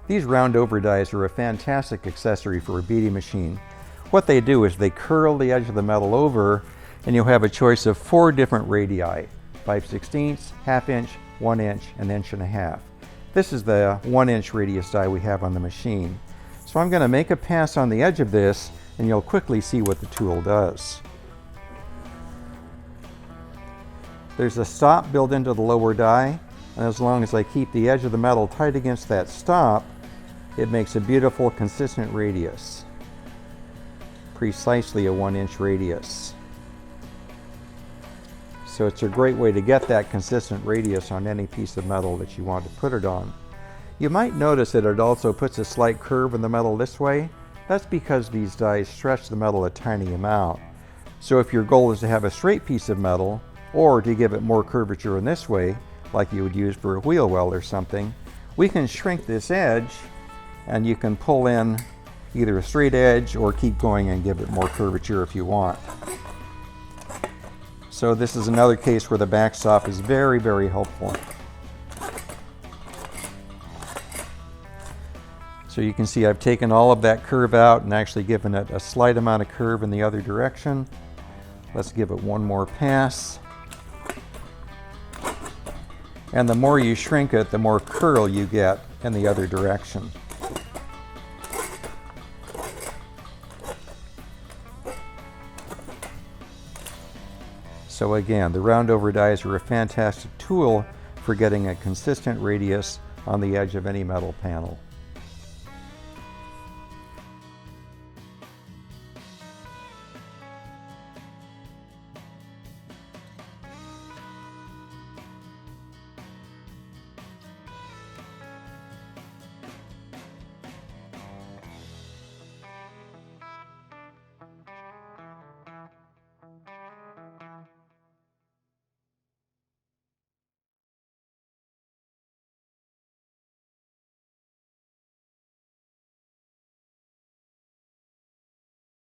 These round-over dies are a fantastic accessory for a beading machine. What they do is they curl the edge of the metal over, and you'll have a choice of 4 different radii: 5/16, ½ inch, 1 inch, and 1.5 inches. This is the 1 inch radius die we have on the machine. So I'm going to make a pass on the edge of this, and you'll quickly see what the tool does. There's a stop built into the lower die, and as long as I keep the edge of the metal tight against that stop, it makes a beautiful consistent radius. Precisely a 1 inch radius. So it's a great way to get that consistent radius on any piece of metal that you want to put it on. You might notice that it also puts a slight curve in the metal this way. That's because these dies stretch the metal a tiny amount. So if your goal is to have a straight piece of metal, or to give it more curvature in this way, like you would use for a wheel well or something, we can shrink this edge, and you can pull in either a straight edge or keep going and give it more curvature if you want. So this is another case where the backstop is very, very helpful. So you can see I've taken all of that curve out and actually given it a slight amount of curve in the other direction. Let's give it one more pass. And the more you shrink it, the more curl you get in the other direction. So again, the round-over dies are a fantastic tool for getting a consistent radius on the edge of any metal panel.